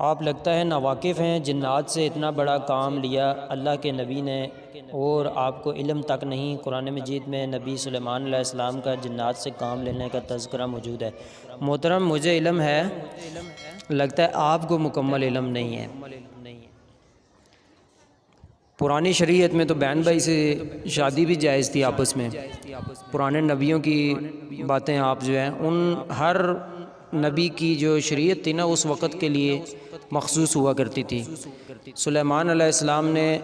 آپ لگتا ہے ناواقف ہیں، جنات سے اتنا بڑا کام لیا اللہ کے نبی نے اور آپ کو علم تک نہیں۔ قرآن مجید میں نبی سلیمان علیہ السلام کا جنات سے کام لینے کا تذکرہ موجود ہے۔ محترم، مجھے علم ہے، لگتا ہے آپ کو مکمل علم نہیں ہے۔ پرانی شریعت میں تو بہن بھائی سے شادی بھی جائز تھی آپس میں۔ پرانے نبیوں کی باتیں آپ جو ہیں، ان ہر نبی کی جو شریعت تھی نا اس وقت کے لیے مخصوص ہوا کرتی تھی۔ سلیمان علیہ السلام نے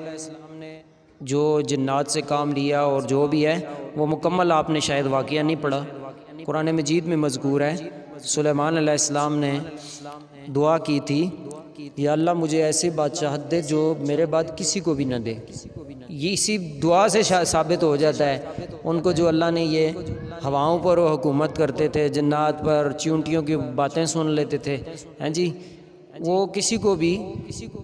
جو جنات سے کام لیا اور جو بھی ہے وہ مکمل آپ نے شاید واقعہ نہیں پڑھا۔ قرآن مجید میں مذکور ہے سلیمان علیہ السلام نے دعا کی تھی، یا اللہ مجھے ایسی بادشاہت دے جو میرے بعد کسی کو بھی نہ دے۔ یہ اسی دعا سے ثابت ہو جاتا ہے ان کو جو اللہ نے یہ ہواؤں پر وہ حکومت کرتے تھے، جنات پر، چیونٹیوں کی باتیں سن لیتے تھے، ہیں جی، وہ کسی کو بھی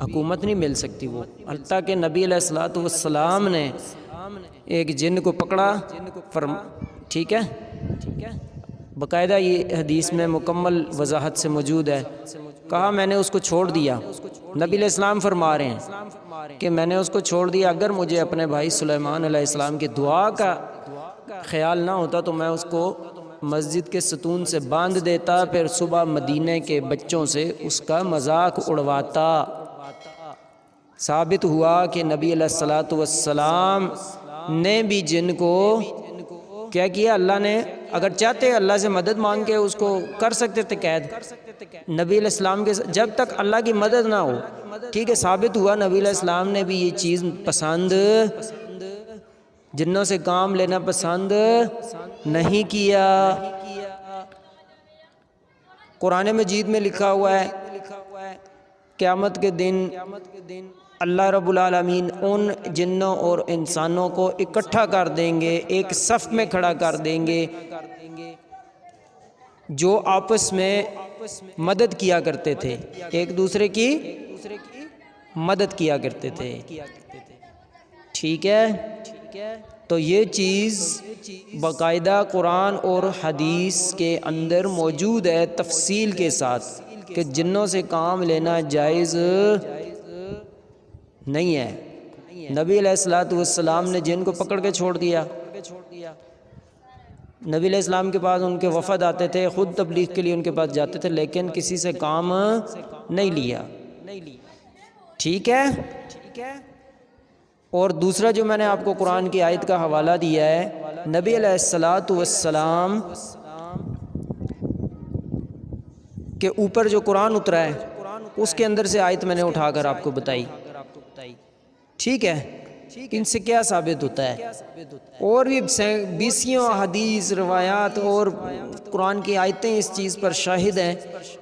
حکومت نہیں مل سکتی۔ وہ حتیٰ کہ نبی علیہ السلام نے ایک جن کو پکڑا، ٹھیک ہے، باقاعدہ یہ حدیث میں مکمل وضاحت سے موجود ہے، کہا میں نے اس کو چھوڑ دیا۔ نبی علیہ السلام فرما رہے ہیں کہ میں نے اس کو چھوڑ دیا، اگر مجھے اپنے بھائی سلیمان علیہ السلام کی دعا کا خیال نہ ہوتا تو میں اس کو مسجد کے ستون سے باندھ دیتا، پھر صبح مدینے کے بچوں سے اس کا مذاق اڑواتا۔ ثابت ہوا کہ نبی علیہ السلام نے بھی جن کو کیا کیا، اللہ نے اگر چاہتے اللہ سے مدد مانگ کے اس کو کر سکتے تھے قید۔ نبی علیہ السلام کے جب تک اللہ کی مدد نہ ہو، ٹھیک ہے، ثابت ہوا نبی علیہ السلام نے بھی یہ چیز پسند، جنوں سے کام لینا پسند نہیں کیا۔ قرآن مجید میں لکھا ہوا ہے قیامت کے دن اللہ رب العالمین ان جنوں اور انسانوں کو اکٹھا کر دیں گے، ایک صف میں کھڑا کر دیں گے جو آپس میں مدد کیا کرتے تھے، ایک دوسرے کی مدد کیا کرتے تھے، ٹھیک ہے۔ تو یہ چیز باقاعدہ قرآن اور حدیث کے اندر موجود ہے تفصیل کے ساتھ کہ جنوں سے کام لینا جائز نہیں ہے۔ نبی علیہ السلام نے جن کو پکڑ کے چھوڑ دیا۔ نبی علیہ السلام کے پاس ان کے وفد آتے تھے، خود تبلیغ کے لیے ان کے پاس جاتے تھے، لیکن کسی سے کام نہیں لیا، ٹھیک ہے۔ اور دوسرا جو میں نے آپ کو قرآن کی آیت کا حوالہ دیا ہے، نبی علیہ السلام کے اوپر جو قرآن اترا ہے اس کے اندر سے آیت میں نے اٹھا کر آپ کو بتائی، ٹھیک ہے۔ ان سے کیا ثابت ہوتا ہے؟ اور بھی بیسیوں حدیث روایات اور قرآن کی آیتیں اس چیز پر شاہد ہیں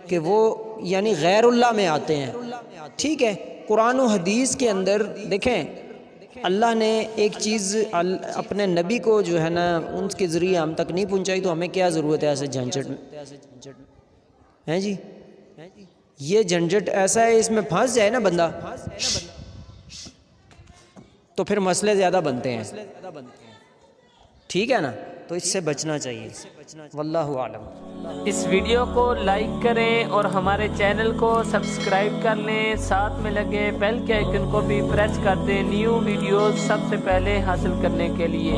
کہ وہ یعنی غیر اللہ میں آتے ہیں، ٹھیک ہے۔ قرآن و حدیث کے اندر دیکھیں اللہ نے ایک چیز اپنے نبی کو جو ہے نا ان کے ذریعے ہم تک نہیں پہنچائی، تو ہمیں کیا ضرورت ہے ایسے جھنجھٹ ہے جی؟ یہ جھنجھٹ ایسا ہے، اس میں پھنس جائے نا بندہ تو پھر مسئلے زیادہ بنتے ہیں، ٹھیک ہے نا، تو اس سے بچنا چاہیے۔ واللہ اعلم۔ اس ویڈیو کو لائک کریں اور ہمارے چینل کو سبسکرائب کر لیں، ساتھ میں لگے بیل کے آئیکن کو بھی پریس کر دیں نیو ویڈیوز سب سے پہلے حاصل کرنے کے لیے۔